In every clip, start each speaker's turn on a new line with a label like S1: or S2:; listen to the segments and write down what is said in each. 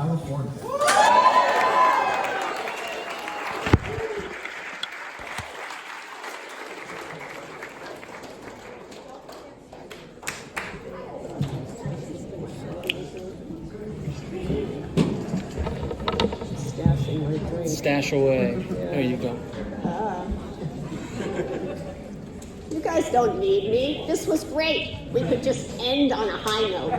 S1: California.
S2: Stash away. There you go.
S3: You guys don't need me. This was great. We could just end on a high note.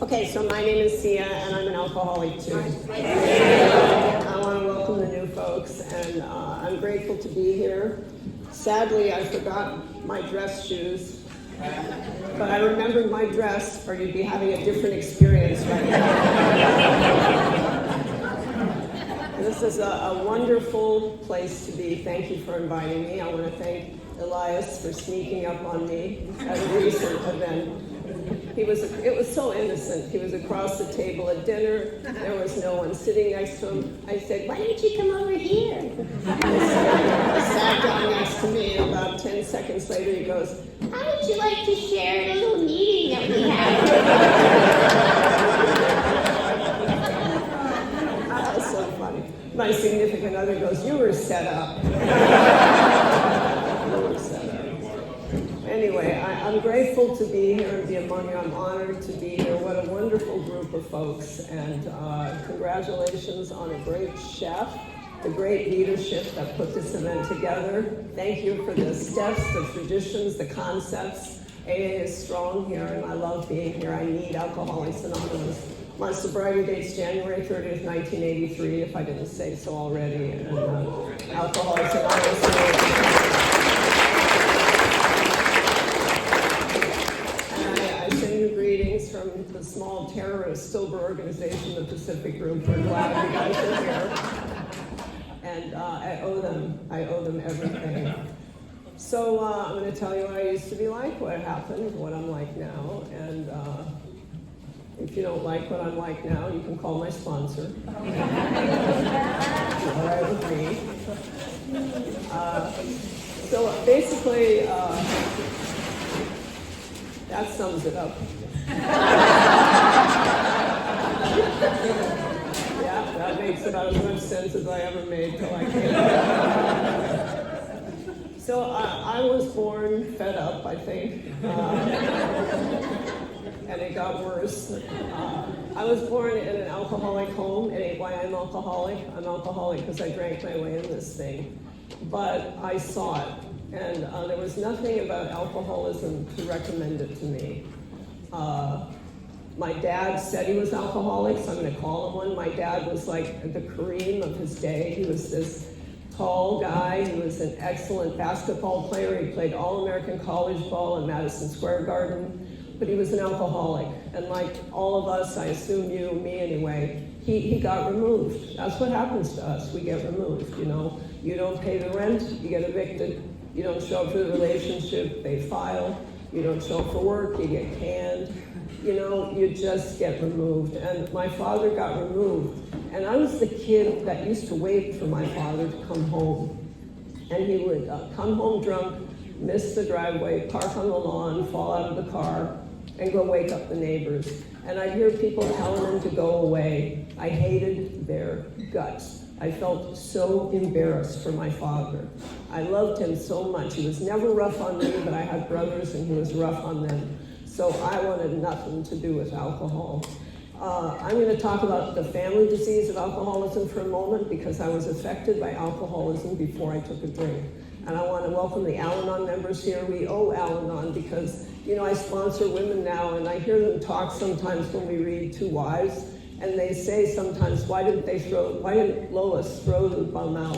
S3: Okay, so my name is Sia, and I'm an alcoholic too. I want to welcome the new folks, and I'm grateful to be here. Sadly, I forgot my dress shoes, but I remembered my dress, or you'd be having a different experience right now. This is a wonderful place to be. Thank you for inviting me. I want to thank Elias for sneaking up on me at a recent event. It was so innocent. He was across the table at dinner. There was no one sitting next to him. I said, "Why don't you come over here?" He sat down next to me, and about 10 seconds later he goes, "How would you like to share a little meeting that we had?" That's so funny. My significant other goes, "You were set up." Anyway, I'm grateful to be here and be among you. I'm honored to be here. What a wonderful group of folks. And congratulations on a great chef, the great leadership that put this event together. Thank you for the steps, the traditions, the concepts. AA is strong here, and I love being here. I need Alcoholics Anonymous. My sobriety date's January 30th, 1983, if I didn't say so already. And Alcoholics Anonymous. From the small terrorist sober organization, the Pacific Group. We're glad you guys are here. And I owe them everything. So I'm going to tell you what I used to be like, what happened, what I'm like now. And if you don't like what I'm like now, you can call my sponsor. All right with me. So basically, that sums it up. Yeah, that makes about as much sense as I ever made till I came. So I was born fed up, I think, and it got worse. I was born in an alcoholic home. It ain't why I'm alcoholic. I'm alcoholic because I drank my way in this thing. But I saw it, and there was nothing about alcoholism to recommend it to me. My dad said he was alcoholic, so I'm going to call him one. My dad was like the Kareem of his day. He was this tall guy. He was an excellent basketball player. He played All-American college ball in Madison Square Garden, but he was an alcoholic. And like all of us, I assume you, me anyway, he got removed. That's what happens to us. We get removed, you know. You don't pay the rent, you get evicted. You don't show up for the relationship, they file. You don't show up for work, you get canned. You know, you just get removed. And my father got removed. And I was the kid that used to wait for my father to come home. And he would come home drunk, miss the driveway, park on the lawn, fall out of the car, and go wake up the neighbors. And I'd hear people telling him to go away. I hated their guts. I felt so embarrassed for my father. I loved him so much. He was never rough on me, but I had brothers and he was rough on them. So I wanted nothing to do with alcohol. I'm going to talk about the family disease of alcoholism for a moment because I was affected by alcoholism before I took a drink. And I want to welcome the Al-Anon members here. We owe Al-Anon because, you know, I sponsor women now and I hear them talk sometimes when we read Two Wives. And they say sometimes, why didn't Lois throw the bum out?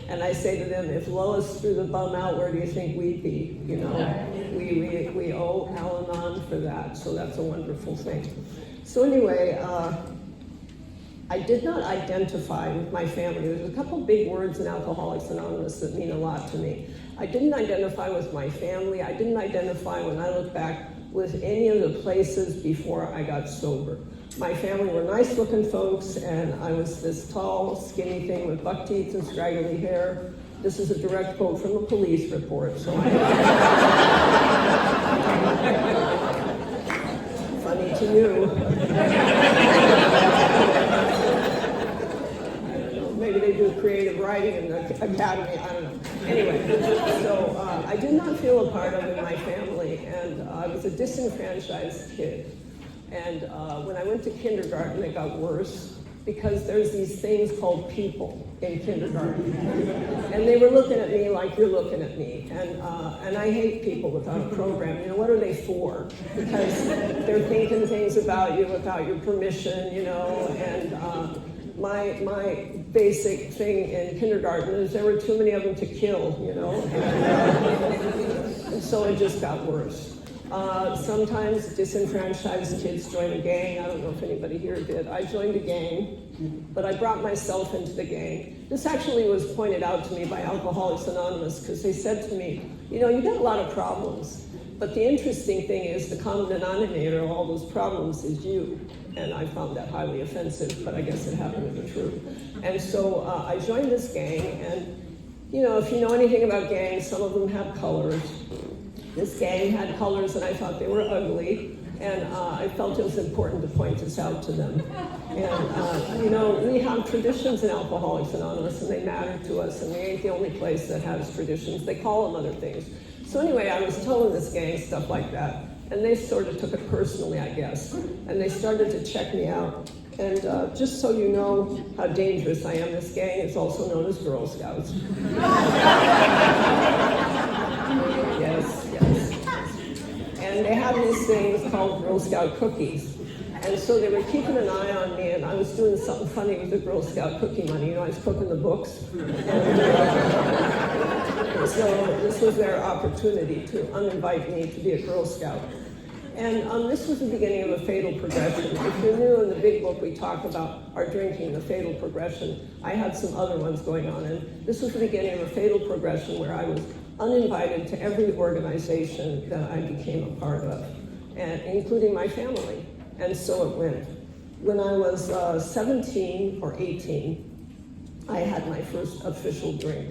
S3: And I say to them, if Lois threw the bum out, where do you think we'd be? You know, we owe Al-Anon for that, so that's a wonderful thing. So anyway, I did not identify with my family. There's a couple big words in Alcoholics Anonymous that mean a lot to me. I didn't identify with my family. I didn't identify, when I look back, with any of the places before I got sober. My family were nice-looking folks, and I was this tall, skinny thing with buck teeth and scraggly hair. This is a direct quote from a police report, so I... Funny to you. Maybe they do creative writing in the academy, I don't know. Anyway, so I did not feel a part of in my family, and I was a disenfranchised kid. And when I went to kindergarten, it got worse, because there's these things called people in kindergarten. And they were looking at me like you're looking at me. And I hate people without a program. You know, what are they for? Because they're thinking things about you without your permission, you know. And my basic thing in kindergarten is there were too many of them to kill, you know. And so it just got worse. Sometimes disenfranchised kids join a gang. I don't know if anybody here did. I joined a gang, but I brought myself into the gang. This actually was pointed out to me by Alcoholics Anonymous, because they said to me, you know, you got a lot of problems, but the interesting thing is the common denominator of all those problems is you. And I found that highly offensive, but I guess it happened to be true. And so I joined this gang, and you know, if you know anything about gangs, some of them have colors. This gang had colors, and I thought they were ugly, and I felt it was important to point this out to them. And you know, we have traditions in Alcoholics Anonymous, and they matter to us, and we ain't the only place that has traditions. They call them other things. So anyway, I was telling this gang stuff like that, and they sort of took it personally, I guess, and they started to check me out. And just so you know how dangerous I am, this gang is also known as Girl Scouts. Yes. And they have these things called Girl Scout cookies. And so they were keeping an eye on me, and I was doing something funny with the Girl Scout cookie money. You know, I was cooking the books. And so this was their opportunity to uninvite me to be a Girl Scout. And this was the beginning of a fatal progression. If you're new, in the big book we talk about our drinking, the fatal progression. I had some other ones going on, and this was the beginning of a fatal progression where I was uninvited to every organization that I became a part of, and including my family. And so it went. When I was 17 or 18, I had my first official drink.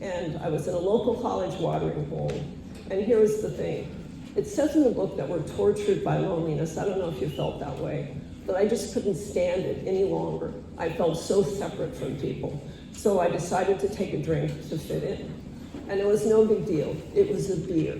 S3: And I was in a local college watering hole. And here's the thing. It says in the book that we're tortured by loneliness. I don't know if you felt that way, but I just couldn't stand it any longer. I felt so separate from people. So I decided to take a drink to fit in. And it was no big deal. It was a beer.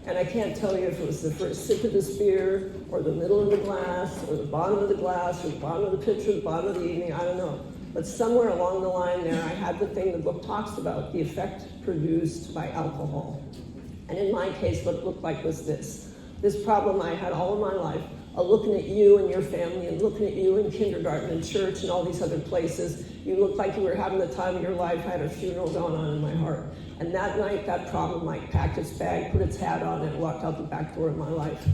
S3: And I can't tell you if it was the first sip of this beer, or the middle of the glass, or the bottom of the glass, or the bottom of the pitcher, the bottom of the evening, I don't know. But somewhere along the line there, I had the thing the book talks about, the effect produced by alcohol. And in my case, what it looked like was this problem I had all of my life, looking at you and your family, and looking at you in kindergarten and church and all these other places. You looked like you were having the time of your life. I had a funeral going on in my heart. And that night, that problem like packed its bag, put its hat on, and walked out the back door of my life.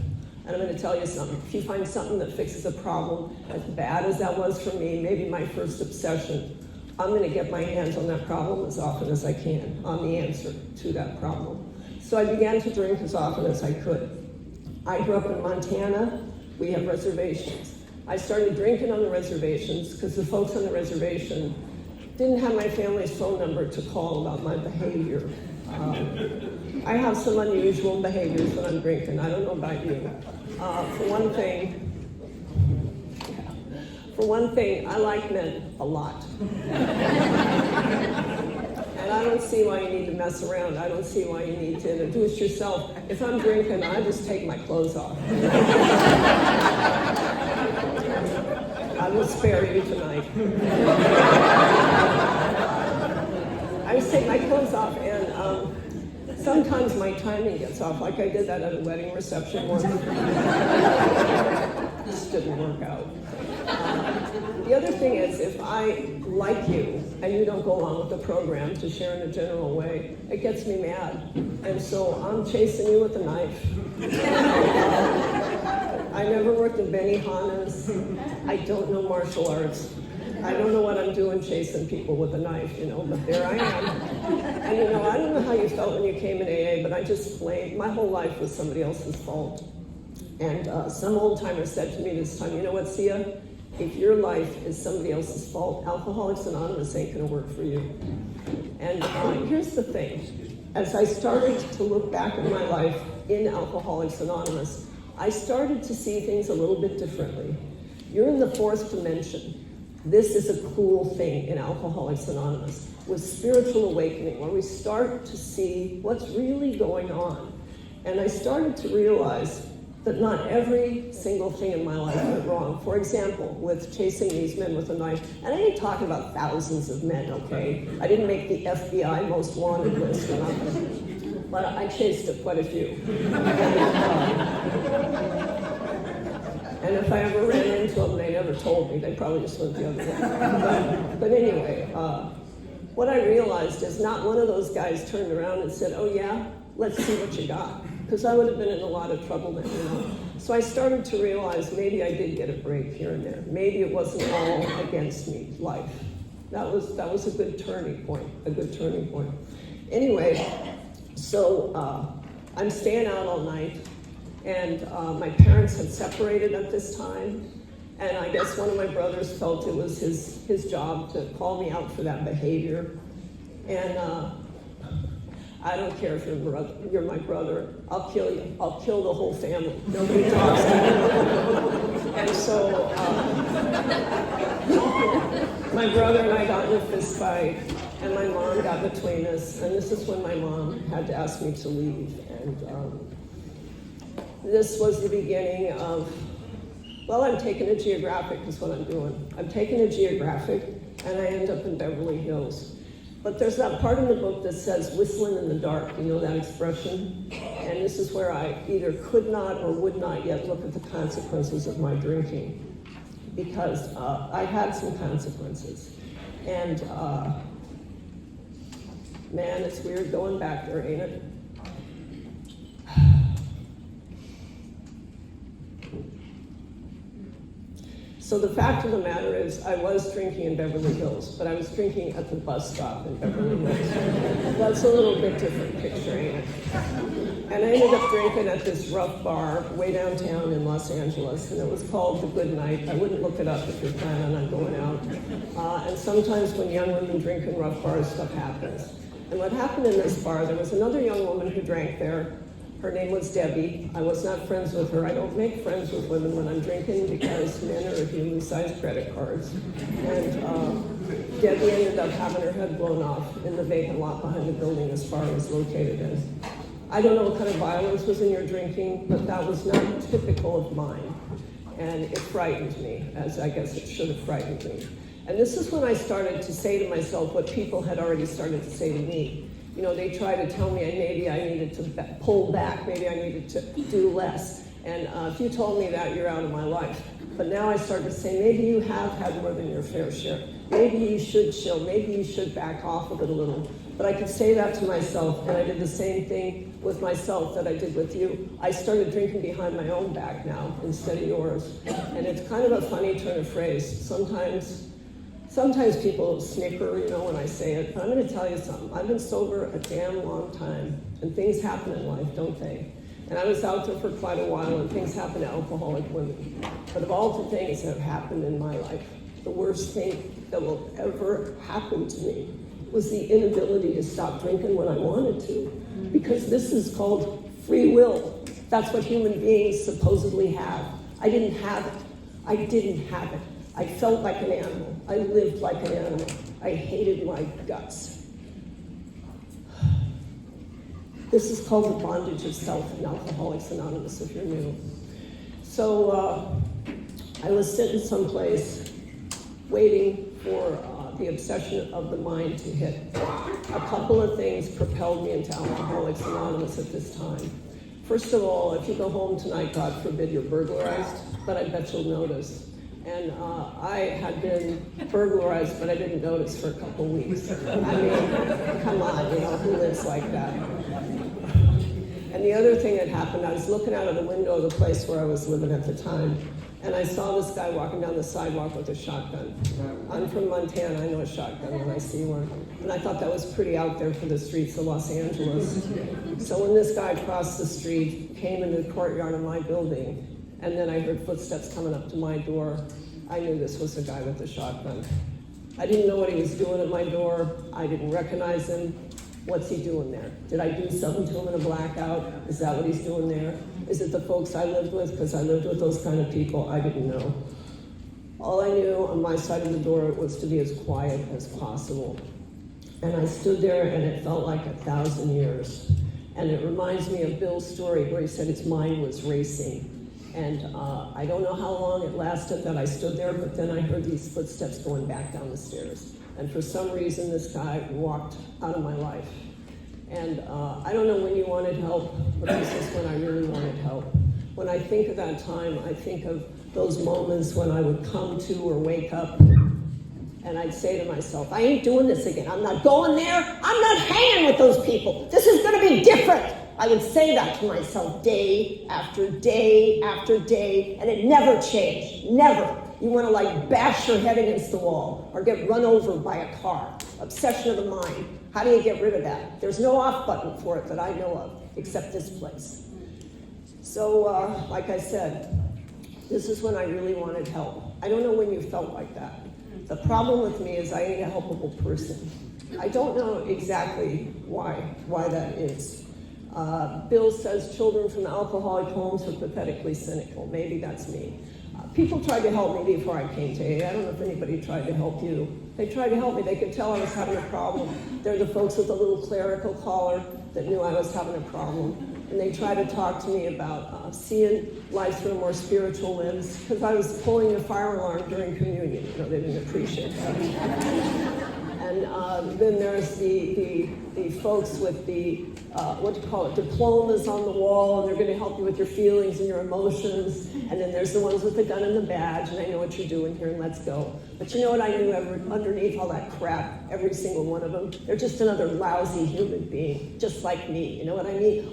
S3: And I'm going to tell you something. If you find something that fixes a problem, as bad as that was for me, maybe my first obsession, I'm going to get my hands on that problem as often as I can, on the answer to that problem. So I began to drink as often as I could. I grew up in Montana. We have reservations. I started drinking on the reservations because the folks on the reservation didn't have my family's phone number to call about my behavior. I have some unusual behaviors when I'm drinking. I don't know about you. For one thing, I like men a lot. And I don't see why you need to mess around. I don't see why you need to introduce yourself. If I'm drinking, I just take my clothes off. I will spare you tonight. I just take my clothes off, and sometimes my timing gets off, like I did that at a wedding reception once. Just didn't work out. The other thing is, if I like you and you don't go along with the program to share in a general way, it gets me mad. And so I'm chasing you with a knife. I never worked at Benihana's. I don't know martial arts. I don't know what I'm doing chasing people with a knife, you know, but there I am. And you know, I don't know how you felt when you came in AA, but I just blamed, my whole life was somebody else's fault. And some old timer said to me this time, you know what, Sia? If your life is somebody else's fault, Alcoholics Anonymous ain't gonna work for you. And here's the thing. As I started to look back at my life in Alcoholics Anonymous, I started to see things a little bit differently. You're in the fourth dimension. This is a cool thing in Alcoholics Anonymous, with spiritual awakening, where we start to see what's really going on. And I started to realize that not every single thing in my life went wrong. For example, with chasing these men with a knife, and I ain't talking about thousands of men, okay? I didn't make the FBI most wanted list or nothing, but I chased quite a few. And if I ever ran into them, they never told me. They probably just went the other way. But anyway, what I realized is not one of those guys turned around and said, oh yeah, let's see what you got. Because I would have been in a lot of trouble then, you know. So I started to realize maybe I did get a break here and there. Maybe it wasn't all against me, life. That was a good turning point, Anyway, so I'm staying out all night, and my parents had separated at this time, and I guess one of my brothers felt it was his job to call me out for that behavior. And I don't care if you're my brother. I'll kill you. I'll kill the whole family. Nobody talks to me. And so my brother and I got in a fist fight, and my mom got between us. And this is when my mom had to ask me to leave. And this was the beginning of, well, I'm taking a geographic is what I'm doing. I'm taking a geographic, and I end up in Beverly Hills. But there's that part in the book that says whistling in the dark, you know that expression? And this is where I either could not or would not yet look at the consequences of my drinking, because I had some consequences. And man, it's weird going back there, ain't it? So the fact of the matter is, I was drinking in Beverly Hills, but I was drinking at the bus stop in Beverly Hills. That's a little bit different picture, ain't it? And I ended up drinking at this rough bar way downtown in Los Angeles, and it was called The Good Night. I wouldn't look it up if you're planning on going out. And sometimes when young women drink in rough bars, stuff happens. And what happened in this bar, there was another young woman who drank there. Her name was Debbie. I was not friends with her. I don't make friends with women when I'm drinking because men are human-sized credit cards. And Debbie ended up having her head blown off in the vacant lot behind the building this bar was located in. I don't know what kind of violence was in your drinking, but that was not typical of mine. And it frightened me, as I guess it should have frightened me. And this is when I started to say to myself what people had already started to say to me. You know, they try to tell me maybe I needed to pull back, maybe I needed to do less. And if you told me that, you're out of my life. But now I start to say, maybe you have had more than your fair share. Maybe you should chill, maybe you should back off of it a little. But I could say that to myself, and I did the same thing with myself that I did with you. I started drinking behind my own back now, instead of yours. And it's kind of a funny turn of phrase. Sometimes people snicker, you know, when I say it, but I'm going to tell you something. I've been sober a damn long time, and things happen in life, don't they? And I was out there for quite a while, and things happen to alcoholic women. But of all the things that have happened in my life, the worst thing that will ever happen to me was the inability to stop drinking when I wanted to. Because this is called free will. That's what human beings supposedly have. I didn't have it. I didn't have it. I felt like an animal. I lived like an animal. I hated my guts. This is called the bondage of self in Alcoholics Anonymous, if you're new. So I was sitting someplace waiting for the obsession of the mind to hit. A couple of things propelled me into Alcoholics Anonymous at this time. First of all, if you go home tonight, God forbid you're burglarized, but I bet you'll notice. And I had been burglarized, but I didn't notice for a couple weeks. I mean, come on, you know, who lives like that? And the other thing that happened, I was looking out of the window of the place where I was living at the time, and I saw this guy walking down the sidewalk with a shotgun. I'm from Montana, I know a shotgun when I see one. And I thought that was pretty out there for the streets of Los Angeles. So when this guy crossed the street, came into the courtyard of my building, and then I heard footsteps coming up to my door, I knew this was the guy with the shotgun. I didn't know what he was doing at my door. I didn't recognize him. What's he doing there? Did I do something to him in a blackout? Is that what he's doing there? Is it the folks I lived with? Because I lived with those kind of people. I didn't know. All I knew on my side of the door was to be as quiet as possible. And I stood there, and it felt like 1,000 years. And it reminds me of Bill's story where he said his mind was racing. And I don't know how long it lasted that I stood there, but then I heard these footsteps going back down the stairs. And for some reason, this guy walked out of my life. And I don't know when you wanted help, but this is when I really wanted help. When I think of that time, I think of those moments when I would come to or wake up, and I'd say to myself, I ain't doing this again. I'm not going there. I'm not hanging with those people. This is going to be different. I would say that to myself day after day after day, and it never changed. Never. You want to like bash your head against the wall or get run over by a car. Obsession of the mind. How do you get rid of that? There's no off button for it that I know of, except this place. So, like I said, this is when I really wanted help. I don't know when you felt like that. The problem with me is I ain't a helpable person. I don't know exactly why that is. Bill says children from alcoholic homes are pathetically cynical. Maybe that's me. People tried to help me before I came to AA. I don't know if anybody tried to help you. They tried to help me. They could tell I was having a problem. They're the folks with the little clerical collar that knew I was having a problem. And they tried to talk to me about seeing life through a more spiritual lens, because I was pulling the fire alarm during communion. You know, they didn't appreciate that. And then there's the folks with the, diplomas on the wall, and they're going to help you with your feelings and your emotions. And then there's the ones with the gun and the badge, and I know what you're doing here, and let's go. But you know what I knew underneath all that crap, every single one of them? They're just another lousy human being, just like me. You know what I mean?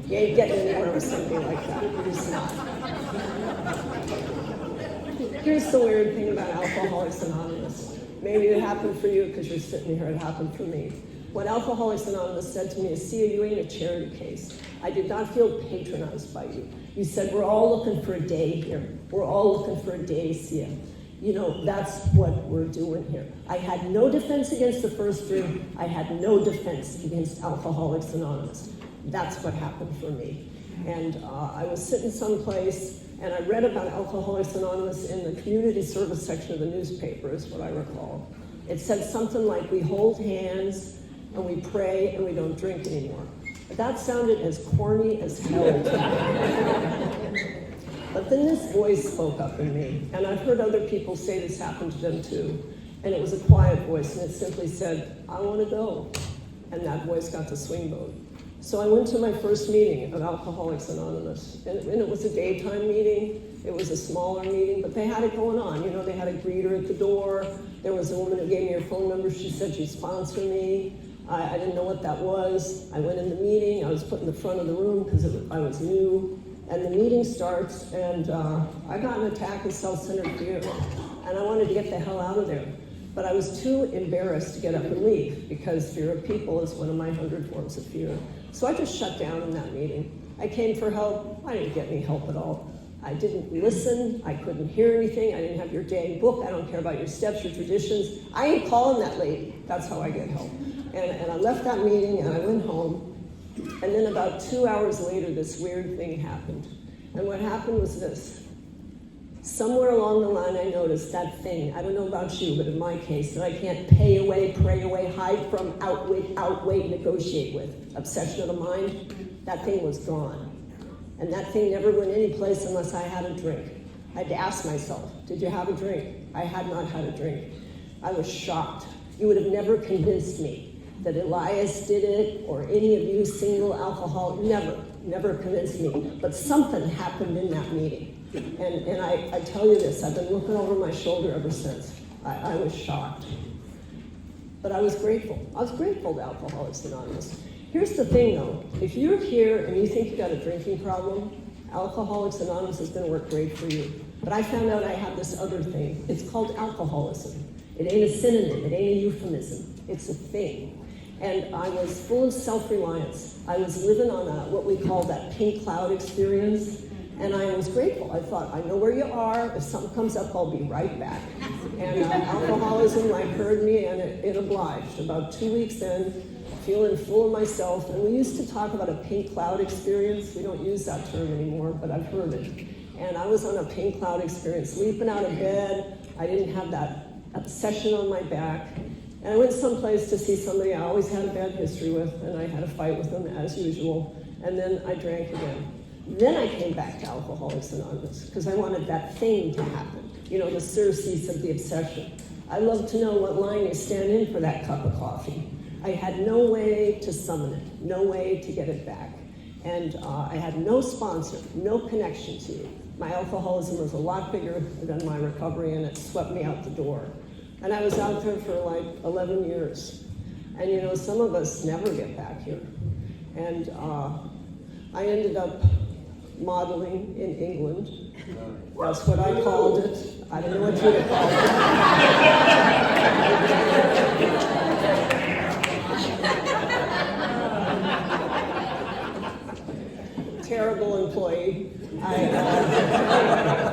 S3: You ain't getting anywhere with something like that. You're just not. Here's the weird thing about Alcoholics Anonymous. Maybe it happened for you because you're sitting here. It happened for me. What Alcoholics Anonymous said to me is, Sia, you ain't a charity case. I did not feel patronized by you. You said, we're all looking for a day here. We're all looking for a day, Sia. You know, that's what we're doing here. I had no defense against the first drink. I had no defense against Alcoholics Anonymous. That's what happened for me. And I was sitting someplace, and I read about Alcoholics Anonymous in the community service section of the newspaper, is what I recall. It said something like, we hold hands, and we pray, and we don't drink anymore. But that sounded as corny as hell to me. But then this voice spoke up in me, and I've heard other people say this happened to them too. And it was a quiet voice, and it simply said, I want to go. And that voice got the swing vote. So I went to my first meeting of Alcoholics Anonymous, and it was a daytime meeting. It was a smaller meeting, but they had it going on. You know, they had a greeter at the door. There was a woman who gave me her phone number. She said she'd sponsor me. I didn't know what that was. I went in the meeting. I was put in the front of the room because I was new. And the meeting starts, and I got an attack of self-centered fear, and I wanted to get the hell out of there. But I was too embarrassed to get up and leave, because fear of people is one of my 100 forms of fear. So I just shut down in that meeting. I came for help. I didn't get any help at all. I didn't listen. I couldn't hear anything. I didn't have your dang book. I don't care about your steps, your traditions. I ain't calling that lady. That's how I get help. And I left that meeting, and I went home. And then about 2 hours later, this weird thing happened. And what happened was this. Somewhere along the line, I noticed that thing. I don't know about you, but in my case, that I can't pay away, pray away, hide from, outweigh, negotiate with. Obsession of the mind, that thing was gone. And that thing never went any place unless I had a drink. I had to ask myself, did you have a drink? I had not had a drink. I was shocked. You would have never convinced me that Elias did it, or any of you single alcoholic, never convinced me. But something happened in that meeting. And I tell you this, I've been looking over my shoulder ever since. I was shocked. But I was grateful. I was grateful to Alcoholics Anonymous. Here's the thing though, if you're here and you think you got a drinking problem, Alcoholics Anonymous is gonna work great for you. But I found out I have this other thing. It's called alcoholism. It ain't a synonym, it ain't a euphemism. It's a thing. And I was full of self-reliance. I was living on what we call that pink cloud experience. And I was grateful. I thought, I know where you are. If something comes up, I'll be right back. And alcoholism, heard me, and it obliged. About 2 weeks in, feeling full of myself. And we used to talk about a pink cloud experience. We don't use that term anymore, but I've heard it. And I was on a pink cloud experience, leaping out of bed. I didn't have that obsession on my back. And I went someplace to see somebody I always had a bad history with, and I had a fight with them as usual. And then I drank again. Then I came back to Alcoholics Anonymous because I wanted that thing to happen. You know, the surcease of the obsession. I love to know what line you stand in for that cup of coffee. I had no way to summon it, no way to get it back. And I had no sponsor, no connection to it. My alcoholism was a lot bigger than my recovery, and it swept me out the door. And I was out there for like 11 years. And you know, some of us never get back here. And I ended up modeling in England. That's what I called it. I don't know what you'd have called it. Terrible employee.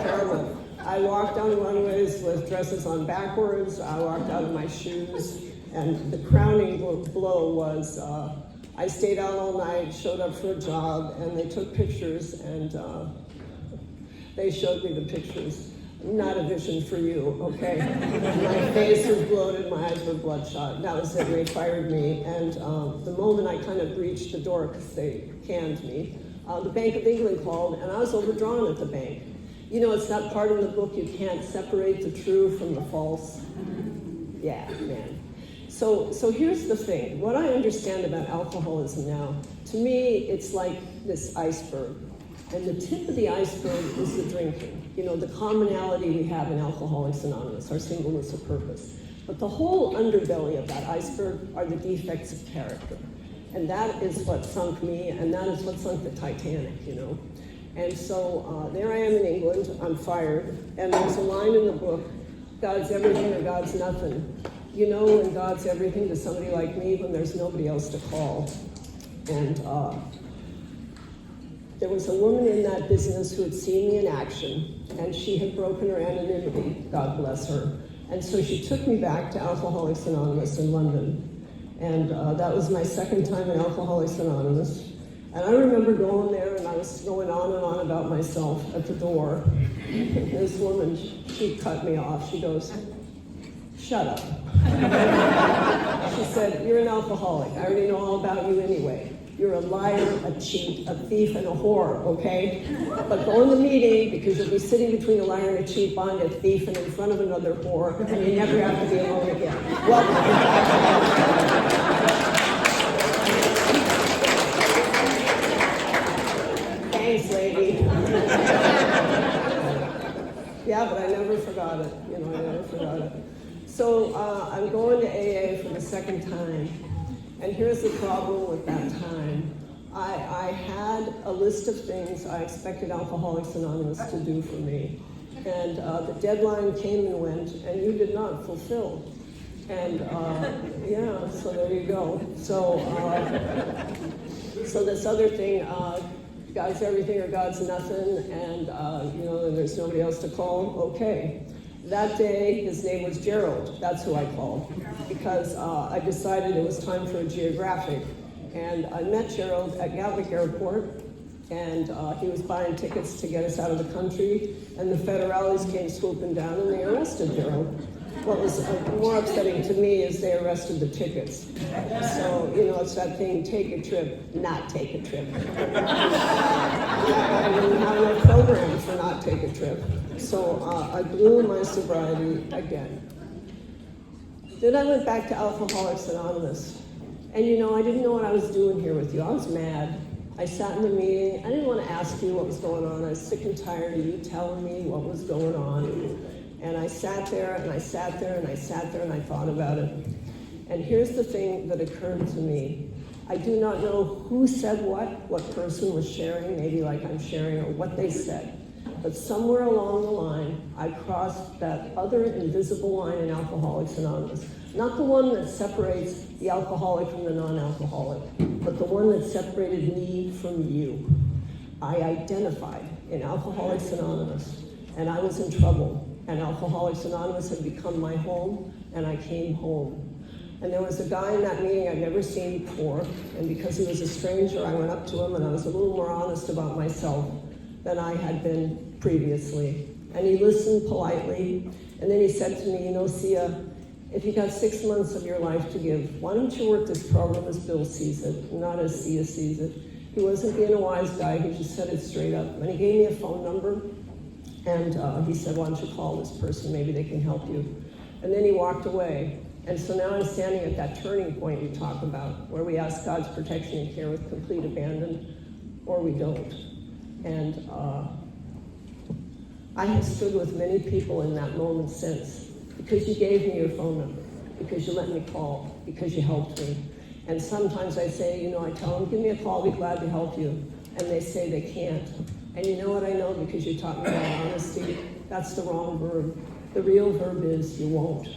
S3: Terrible. I walked down runways with dresses on backwards. I walked out of my shoes. And the crowning blow was I stayed out all night, showed up for a job, and they took pictures, and they showed me the pictures. Not a vision for you, okay? My face was bloated, my eyes were bloodshot. That was it, they fired me. And the moment I kind of breached the door, because they canned me, the Bank of England called, and I was overdrawn at the bank. You know, it's that part in the book, you can't separate the true from the false. Yeah, man. So here's the thing. What I understand about alcoholism now, to me, it's like this iceberg. And the tip of the iceberg is the drinking. You know, the commonality we have in Alcoholics Anonymous, our singleness of purpose. But the whole underbelly of that iceberg are the defects of character. And that is what sunk me, and that is what sunk the Titanic, you know. And so there I am in England, I'm fired, and there's a line in the book, God's everything or God's nothing. You know, when God's everything to somebody like me when there's nobody else to call. And there was a woman in that business who had seen me in action, and she had broken her anonymity, God bless her. And so she took me back to Alcoholics Anonymous in London. And that was my second time in Alcoholics Anonymous. And I remember going there, and I was going on and on about myself at the door. And this woman, she cut me off. She goes, "Shut up." She said, "You're an alcoholic. I already know all about you anyway. You're a liar, a cheat, a thief, and a whore, okay? But go in the meeting because you'll be sitting between a liar and a cheat, behind a thief, and in front of another whore, and you never have to be alone again." Welcome. Thanks, lady. Yeah, but I never forgot it. You know, I never forgot it. So I'm going to AA for the second time. And here's the problem with that time. I had a list of things I expected Alcoholics Anonymous to do for me. And the deadline came and went, and you did not fulfill. And yeah, so there you go. So this other thing, God's everything or God's nothing, and you know, there's nobody else to call, okay. That day, his name was Gerald. That's who I called, because I decided it was time for a geographic. And I met Gerald at Gatwick Airport, and he was buying tickets to get us out of the country, and the federales came swooping down, and they arrested Gerald. What was more upsetting to me is they arrested the tickets. So, you know, it's that thing, take a trip, not take a trip. I didn't have no program for not take a trip. So I blew my sobriety again. Then I went back to Alcoholics Anonymous. And you know, I didn't know what I was doing here with you. I was mad. I sat in the meeting. I didn't want to ask you what was going on. I was sick and tired of you telling me what was going on. And I sat there, and I sat there, and I sat there, and I thought about it. And here's the thing that occurred to me. I do not know who said what person was sharing, maybe like I'm sharing, or what they said. But somewhere along the line, I crossed that other invisible line in Alcoholics Anonymous. Not the one that separates the alcoholic from the non-alcoholic, but the one that separated me from you. I identified in Alcoholics Anonymous, and I was in trouble. And Alcoholics Anonymous had become my home, and I came home. And there was a guy in that meeting I'd never seen before, and because he was a stranger, I went up to him and I was a little more honest about myself than I had been previously. And he listened politely, and then he said to me, you know, Sia, if you got 6 months of your life to give, why don't you work this program as Bill sees it, not as Sia sees it? He wasn't being a wise guy, he just said it straight up. And he gave me a phone number, and he said, why don't you call this person, maybe they can help you. And then he walked away. And so now I'm standing at that turning point you talk about, where we ask God's protection and care with complete abandon, or we don't. And I have stood with many people in that moment since, because you gave me your phone number, because you let me call, because you helped me. And sometimes I say, you know, I tell them, give me a call, I'll be glad to help you. And they say they can't. And you know what I know, because you taught me about honesty? That's the wrong verb. The real verb is you won't.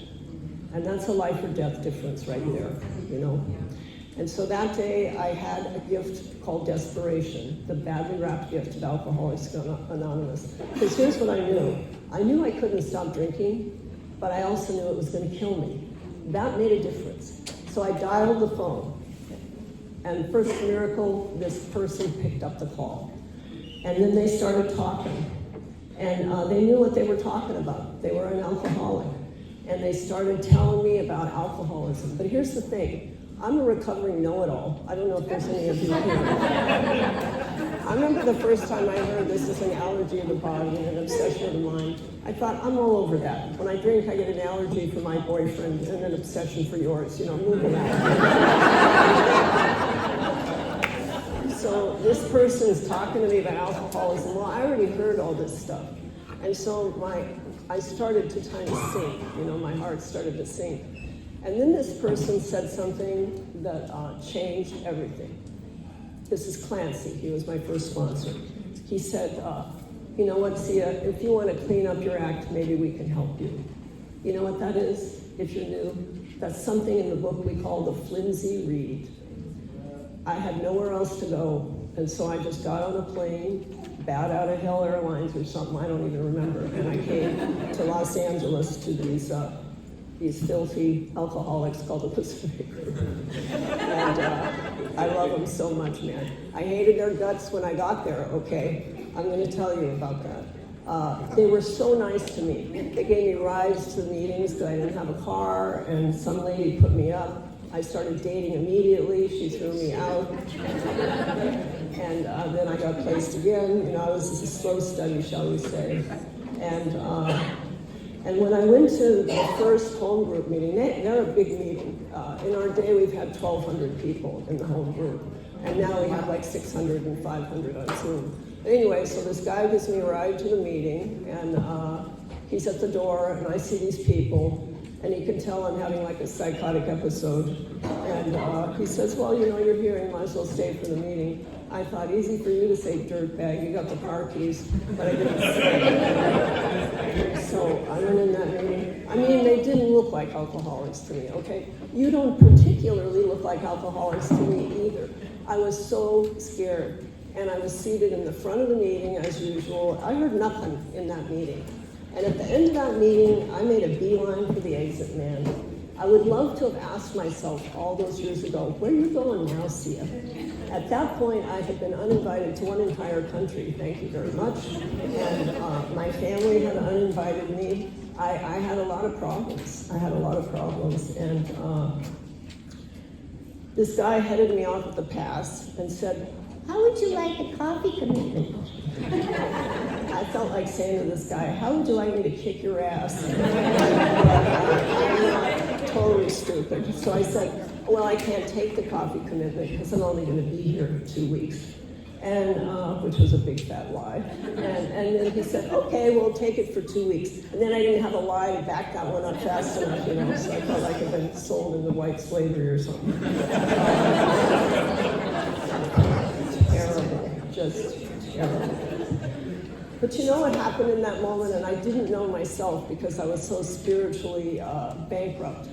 S3: And that's a life or death difference right there, you know? And so that day I had a gift called desperation, the badly wrapped gift of Alcoholics Anonymous. Because here's what I knew. I knew I couldn't stop drinking, but I also knew it was going to kill me. That made a difference. So I dialed the phone, and first miracle, this person picked up the call. And then they started talking, and they knew what they were talking about. They were an alcoholic, and they started telling me about alcoholism. But here's the thing, I'm a recovering know-it-all. I don't know if there's any of you here. I remember the first time I heard this is an allergy of the body and an obsession of the mind. I thought, I'm all over that. When I drink, I get an allergy for my boyfriend and an obsession for yours. You know, moving out. So this person's talking to me about alcoholism. Well, I already heard all this stuff. And so I started to kind of sink. You know, my heart started to sink. And then this person said something that changed everything. This is Clancy. He was my first sponsor. He said, you know what, Sia, if you want to clean up your act, maybe we can help you. You know what that is, if you're new? That's something in the book we call the flimsy reed. I had nowhere else to go, and so I just got on a plane, bowed out of Hell Airlines or something, I don't even remember, and I came to Los Angeles to these filthy alcoholics called the Pacific Group. And I love them so much, man. I hated their guts when I got there, okay? I'm going to tell you about that. They were so nice to me. They gave me rides to the meetings because I didn't have a car, and some lady put me up. I started dating immediately. She threw me out. And then I got placed again. You know, I was a slow study, shall we say. And when I went to the first home group meeting, they're a big meeting. In our day, we've had 1,200 people in the home group. And now we have like 600 and 500 on Zoom. Anyway, so this guy gives me a ride to the meeting, and he's at the door, and I see these people, and he can tell I'm having like a psychotic episode. And he says, well, you know, you're here, you might as well stay for the meeting. I thought, easy for you to say dirtbag, you got the car keys, but I didn't say it. So I went in that meeting. I mean, they didn't look like alcoholics to me, okay? You don't particularly look like alcoholics to me either. I was so scared, and I was seated in the front of the meeting as usual. I heard nothing in that meeting. And at the end of that meeting, I made a beeline for the exit, man. I would love to have asked myself all those years ago, where are you going now, Sia? At that point, I had been uninvited to one entire country, thank you very much. And my family had uninvited me. I had a lot of problems. And this guy headed me off at the pass and said, how would you like a coffee commitment? I felt like saying to this guy, how would you like me to kick your ass? Totally stupid. So I said, well, I can't take the coffee commitment because I'm only going to be here 2 weeks. And which was a big fat lie. And then he said, okay, we'll take it for 2 weeks. And then I didn't have a lie to back that one up fast enough, you know, so I felt like I'd been sold into white slavery or something. Terrible, just terrible. But you know what happened in that moment, and I didn't know myself because I was so spiritually bankrupt.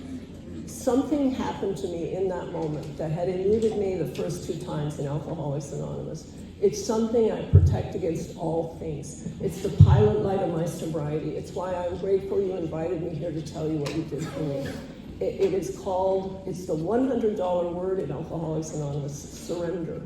S3: Something happened to me in that moment that had eluded me the first 2 times in Alcoholics Anonymous. It's something I protect against all things. It's the pilot light of my sobriety. It's why I'm grateful you invited me here to tell you what you did for me. It is called, it's the $100 word in Alcoholics Anonymous, surrender.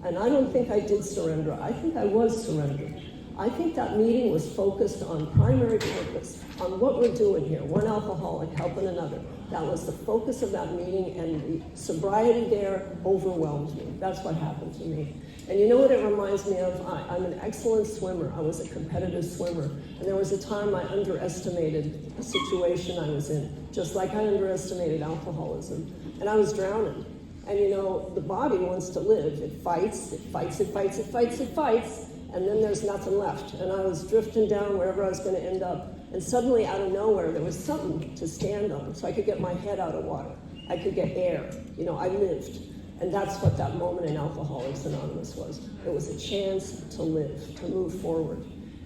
S3: And I don't think I did surrender. I think I was surrendered. I think that meeting was focused on primary purpose, on what we're doing here, one alcoholic helping another. That was the focus of that meeting, and the sobriety there overwhelmed me. That's what happened to me. And you know what it reminds me of? I'm an excellent swimmer. I was a competitive swimmer. And there was a time I underestimated a situation I was in, just like I underestimated alcoholism. And I was drowning. And you know, the body wants to live. It fights, it fights, it fights, it fights, it fights, and then there's nothing left. And I was drifting down wherever I was going to end up. And suddenly, out of nowhere, there was something to stand on, so I could get my head out of water. I could get air. You know, I lived. And that's what that moment in Alcoholics Anonymous was. It was a chance to live, to move forward.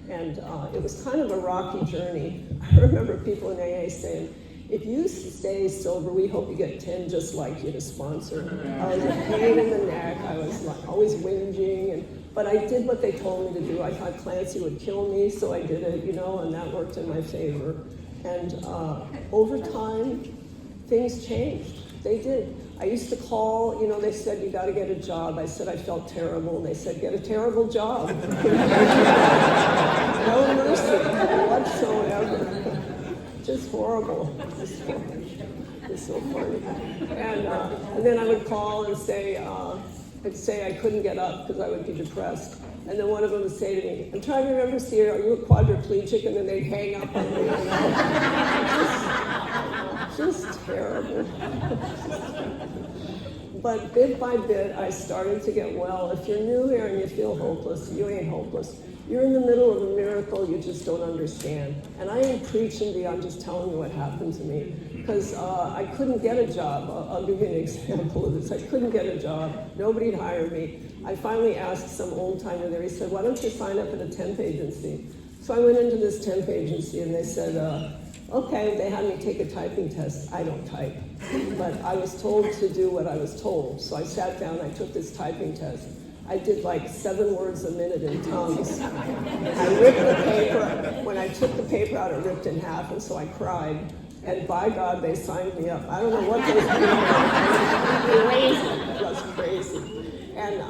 S3: And it was kind of a rocky journey. I remember people in AA saying, if you stay sober, we hope you get 10 just like you to sponsor. I was a pain in the neck. I was like always whinging. But I did what they told me to do. I thought Clancy would kill me, so I did it, you know, and that worked in my favor. And over time, things changed. They did. I used to call, you know, they said, you got to get a job. I said I felt terrible. And they said, get a terrible job. No mercy whatsoever. Just horrible. It's so funny. And then I would call and say, I'd say I couldn't get up because I would be depressed. And then one of them would say to me, I'm trying to remember, Sierra, are you a quadriplegic? And then they'd hang up on me. Just terrible. But bit by bit, I started to get well. If you're new here and you feel hopeless, you ain't hopeless. You're in the middle of a miracle you just don't understand. And I ain't preaching to you, I'm just telling you what happened to me. Because I couldn't get a job. I'll give you an example of this. I couldn't get a job. Nobody'd hire me. I finally asked some old timer there. He said, why don't you sign up at a temp agency? So I went into this temp agency and they said, okay, they had me take a typing test. I don't type. But I was told to do what I was told. So I sat down, I took this typing test. I did like 7 words a minute in tongues. I ripped the paper. When I took the paper out, it ripped in half, and so I cried. And by God, they signed me up. I don't know what those people were. It was crazy. And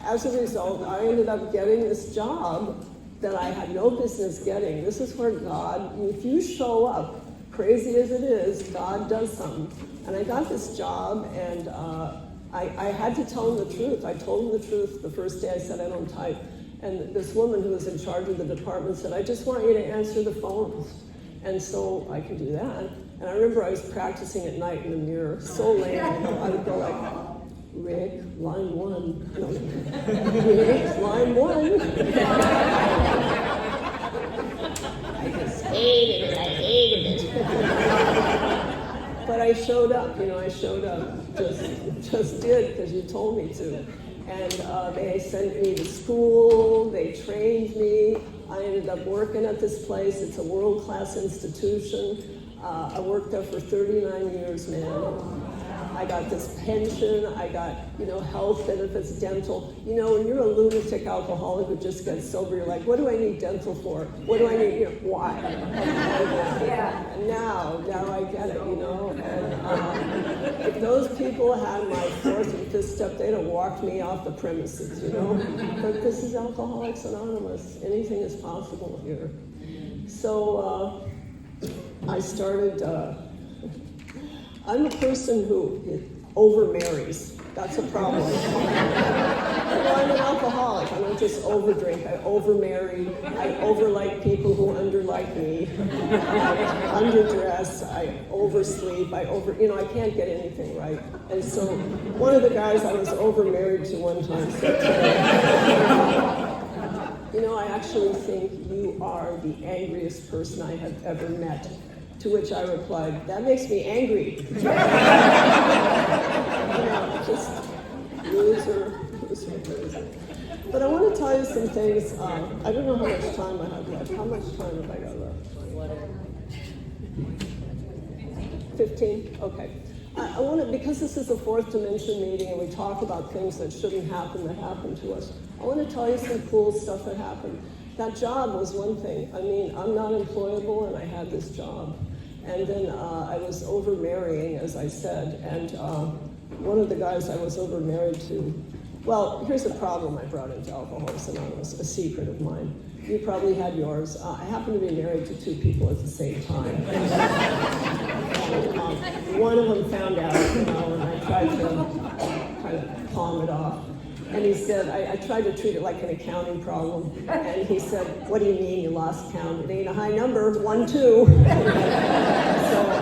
S3: as a result, I ended up getting this job that I had no business getting. This is where God, if you show up, crazy as it is, God does something. And I got this job, and I had to tell him the truth. I told him the truth the first day I said I don't type. And this woman who was in charge of the department said, I just want you to answer the phones. And so I could do that. And I remember I was practicing at night in the mirror, so lame. I would go like, Rick, line 1. No, Rick, line 1. I just hated it. I hated it. But I showed up, you know, I showed up. Just did, because you told me to. And they sent me to school, they trained me. I ended up working at this place. It's a world-class institution. I worked there for 39 years, man. I got this pension, I got, you know, health benefits, dental. You know, when you're a lunatic alcoholic who just gets sober, you're like, what do I need dental for? What do I need, you know, why? And now I get it, you know. And if those people had my 4th and 5th step, they'd have walked me off the premises, you know. But this is Alcoholics Anonymous. Anything is possible here. So I started, I'm a person who over-marries. That's a problem. Well, I'm an alcoholic. I don't just over-drink. I over-marry. I over-like people who under-like me. I underdress. I oversleep. You know, I can't get anything right. And so one of the guys I was over-married to one time said to me, you know, I actually think you are the angriest person I have ever met. To which I replied, that makes me angry. You know, just loser. But I want to tell you some things. I don't know how much time I have left. How much time have I got left? 15? Okay. I want to, because this is a 4th dimension meeting and we talk about things that shouldn't happen that happened to us, I want to tell you some cool stuff that happened. That job was one thing. I mean, I'm not employable and I had this job. And then I was over marrying, as I said, and one of the guys I was over married to, well, here's a problem I brought into Alcoholics Anonymous, a secret of mine. You probably had yours. I happened to be married to 2 people at the same time. One of them found out, and I tried to kind of palm it off. And he said, I tried to treat it like an accounting problem. And he said, what do you mean you lost count? It ain't a high number, 1, 2. So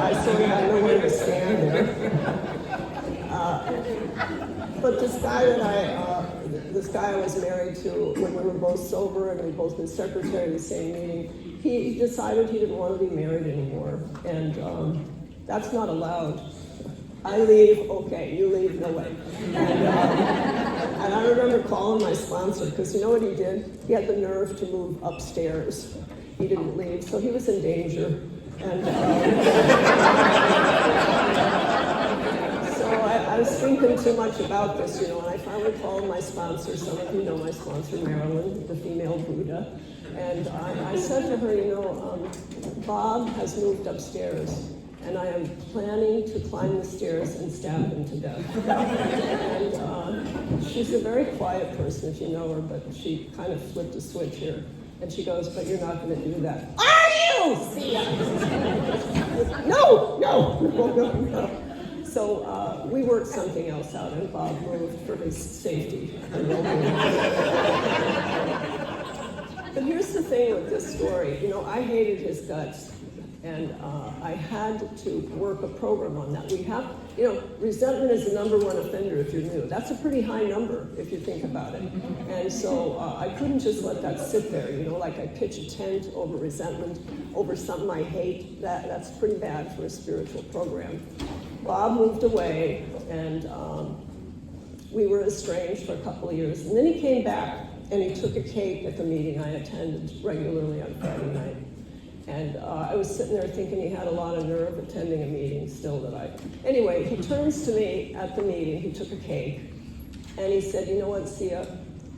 S3: I sort of had nowhere to stand there. But this guy I was married to, when we were both sober and we'd both been secretary of the same meeting, he decided he didn't want to be married anymore. And that's not allowed. I leave, okay, you leave, no way. And I remember calling my sponsor, because you know what he did? He had the nerve to move upstairs. He didn't leave, so he was in danger. And so I was thinking too much about this, and I finally called my sponsor. Some of you know my sponsor, Marilyn, the female Buddha. And I said to her, Bob has moved upstairs. And I am planning to climb the stairs and stab him to death. And she's a very quiet person, if you know her, but she kind of flipped a switch here. And she goes, but you're not going to do that. Are you? See ya. No. So we worked something else out, and Bob moved for his safety and well-being. But here's the thing with this story. I hated his guts. And I had to work a program on that. We have, resentment is the #1 offender if you're new. That's a pretty high number if you think about it. And so I couldn't just let that sit there, like I pitch a tent over resentment, over something I hate. That's pretty bad for a spiritual program. Bob moved away, and we were estranged for a couple of years. And then he came back, and he took a cake at the meeting I attended regularly on Friday night. And I was sitting there thinking he had a lot of nerve attending a meeting still Anyway, he turns to me at the meeting, he took a cake, and he said, you know what, Sia,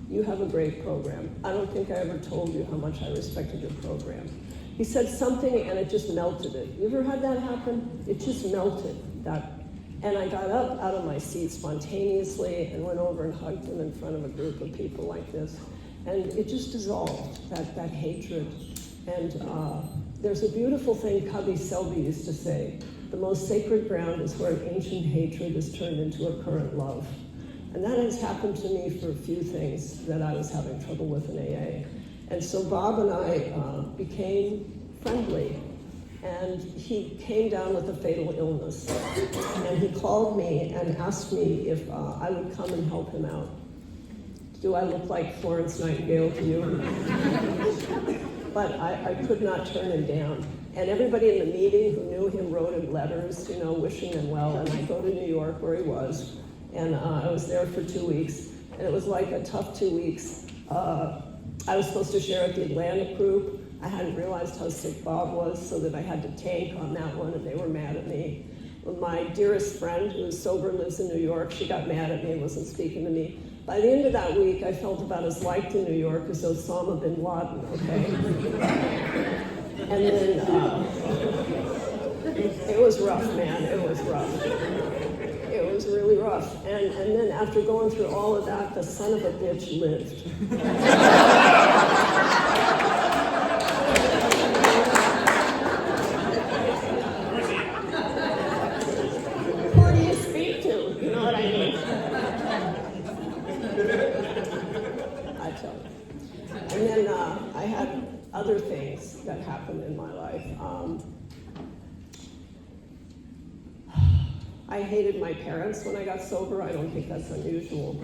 S3: you have a great program. I don't think I ever told you how much I respected your program. He said something and it just melted it. You ever had that happen? It just melted that. And I got up out of my seat spontaneously and went over and hugged him in front of a group of people like this. And it just dissolved, that hatred. And there's a beautiful thing Cubby Selby used to say, the most sacred ground is where an ancient hatred is turned into a current love. And that has happened to me for a few things that I was having trouble with in AA. And so Bob and I became friendly. And he came down with a fatal illness. And he called me and asked me if I would come and help him out. Do I look like Florence Nightingale to you? But I could not turn him down. And everybody in the meeting who knew him wrote him letters, wishing him well. And I go to New York where he was. And I was there for 2 weeks. And it was like a tough 2 weeks. I was supposed to share at the Atlantic group. I hadn't realized how sick Bob was, so that I had to tank on that one, and they were mad at me. My dearest friend, who is sober and lives in New York, she got mad at me and wasn't speaking to me. By the end of that week, I felt about as liked in New York as Osama bin Laden, okay? And then, it was rough, man, it was rough. It was really rough. And then after going through all of that, the son of a bitch lived. Who do you speak to? You know what I mean? I tell you. And then I had other things that happened in my life. I hated my parents when I got sober. I don't think that's unusual.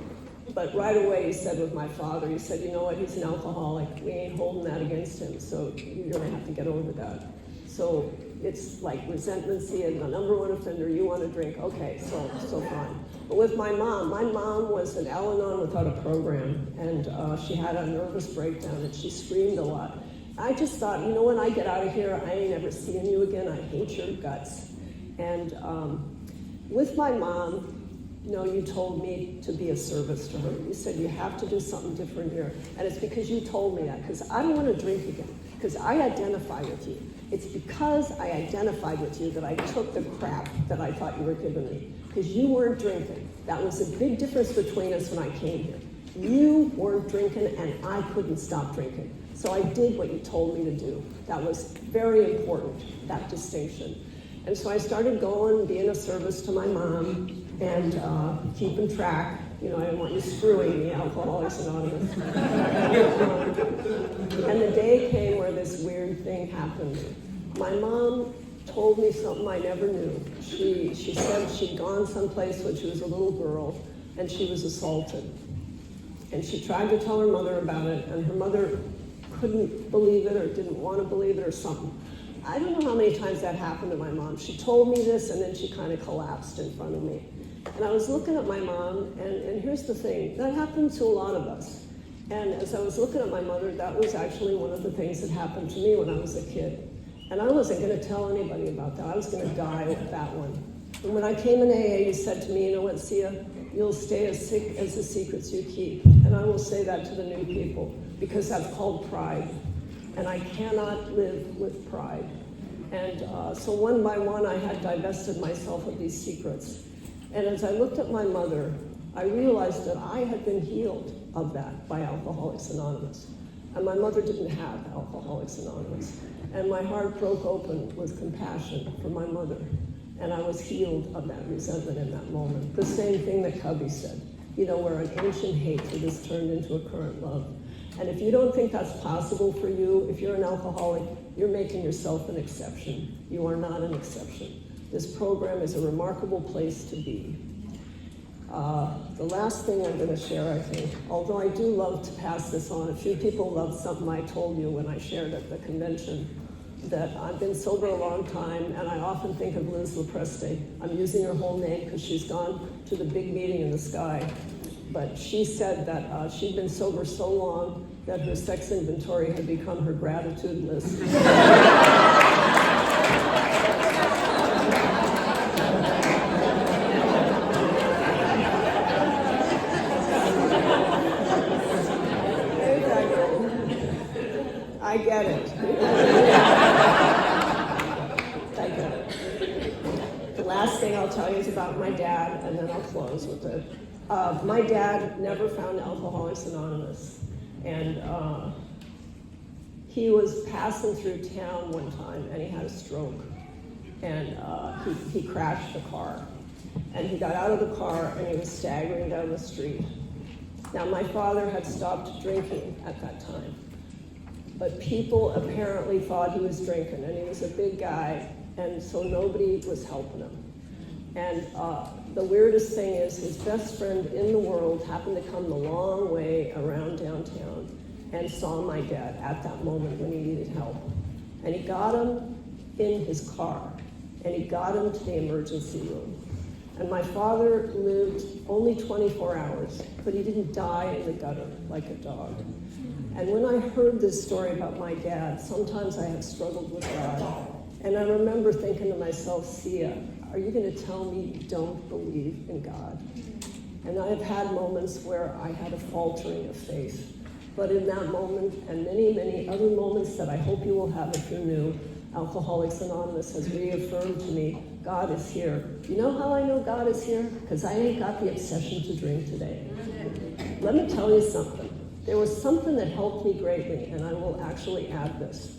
S3: But right away he said with my father, he said, you know what, he's an alcoholic. We ain't holding that against him, so you're gonna have to get over that. So it's like resentment, see it, the #1 offender, you want to drink, okay, so fine. But with my mom was an Al-Anon without a program, and she had a nervous breakdown, and she screamed a lot. I just thought, you know, when I get out of here, I ain't ever seeing you again, I hate your guts. And with my mom, you told me to be a service to her. You said you have to do something different here. And it's because you told me that, because I don't want to drink again, because I identify with you. It's because I identified with you that I took the crap that I thought you were giving me. Because you weren't drinking. That was a big difference between us when I came here. You weren't drinking and I couldn't stop drinking. So I did what you told me to do. That was very important, that distinction. And so I started going, being of service to my mom, and keeping track. You know, I didn't want you screwing me, Alcoholics Anonymous. And the day came where this weird thing happened. My mom told me something I never knew. She said she'd gone someplace when she was a little girl, and she was assaulted. And she tried to tell her mother about it, and her mother couldn't believe it or didn't want to believe it or something. I don't know how many times that happened to my mom. She told me this, and then she kind of collapsed in front of me. And I was looking at my mom, and here's the thing, that happened to a lot of us. And as I was looking at my mother, that was actually one of the things that happened to me when I was a kid. And I wasn't going to tell anybody about that. I was going to die with that one. And when I came in AA, you said to me, you know what, Sia, you'll stay as sick as the secrets you keep. And I will say that to the new people, because that's called pride. And I cannot live with pride. And so one by one, I had divested myself of these secrets. And as I looked at my mother, I realized that I had been healed of that by Alcoholics Anonymous. And my mother didn't have Alcoholics Anonymous. And my heart broke open with compassion for my mother. And I was healed of that resentment in that moment. The same thing that Cubby said, you know, where an ancient hatred is turned into a current love. And if you don't think that's possible for you, if you're an alcoholic, you're making yourself an exception. You are not an exception. This program is a remarkable place to be. The last thing I'm going to share, I think, although I do love to pass this on, a few people loved something I told you when I shared at the convention, that I've been sober a long time, and I often think of Liz Lopresti. I'm using her whole name because she's gone to the big meeting in the sky. But she said that she'd been sober so long that her sex inventory had become her gratitude list. I get it. I get it. The last thing I'll tell you is about my dad, and then I'll close with it. My dad never found Alcoholics Anonymous, and he was passing through town one time, and he had a stroke, and he crashed the car, and he got out of the car, and he was staggering down the street. Now, my father had stopped drinking at that time, but people apparently thought he was drinking, and he was a big guy, and so nobody was helping him. And the weirdest thing is his best friend in the world happened to come the long way around downtown and saw my dad at that moment when he needed help. And he got him in his car, and he got him to the emergency room. And my father lived only 24 hours, but he didn't die in the gutter like a dog. And when I heard this story about my dad, sometimes I have struggled with God. And I remember thinking to myself, Sia, are you going to tell me you don't believe in God? And I have had moments where I had a faltering of faith. But in that moment, and many, many other moments that I hope you will have if you're new, Alcoholics Anonymous has reaffirmed to me, God is here. You know how I know God is here? Because I ain't got the obsession to drink today. Let me tell you something. There was something that helped me greatly, and I will actually add this.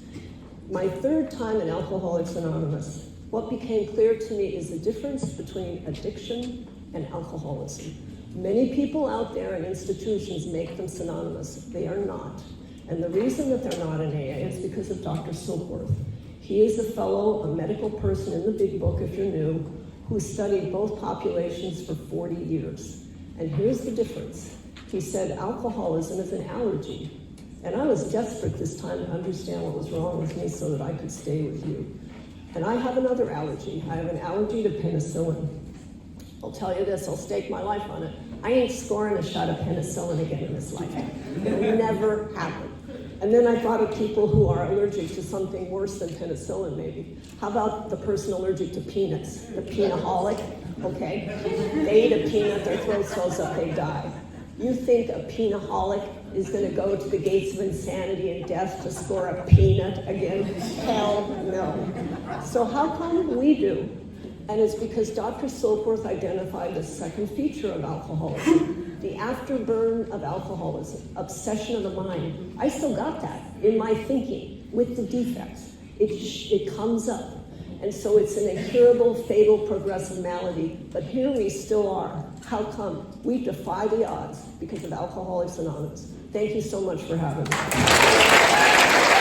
S3: My third time in Alcoholics Anonymous, what became clear to me is the difference between addiction and alcoholism. Many people out there in institutions make them synonymous. They are not. And the reason that they're not in AA is because of Dr. Silkworth. He is a fellow, a medical person in the big book, if you're new, who studied both populations for 40 years. And here's the difference. He said alcoholism is an allergy. And I was desperate this time to understand what was wrong with me so that I could stay with you. And I have another allergy. I have an allergy to penicillin. I'll tell you this, I'll stake my life on it. I ain't scoring a shot of penicillin again in this life. It will never happen. And then I thought of people who are allergic to something worse than penicillin, maybe. How about the person allergic to peanuts? The peanaholic, okay? They eat a peanut, their throat swells up, they die. You think a peanaholic is going to go to the gates of insanity and death to score a peanut again? Hell no. So how come we do? And it's because Dr. Silkworth identified the second feature of alcoholism, the afterburn of alcoholism, obsession of the mind. I still got that in my thinking with the defects. It comes up. And so it's an incurable, fatal, progressive malady. But here we still are. How come? We defy the odds because of Alcoholics Anonymous. Thank you so much for having me.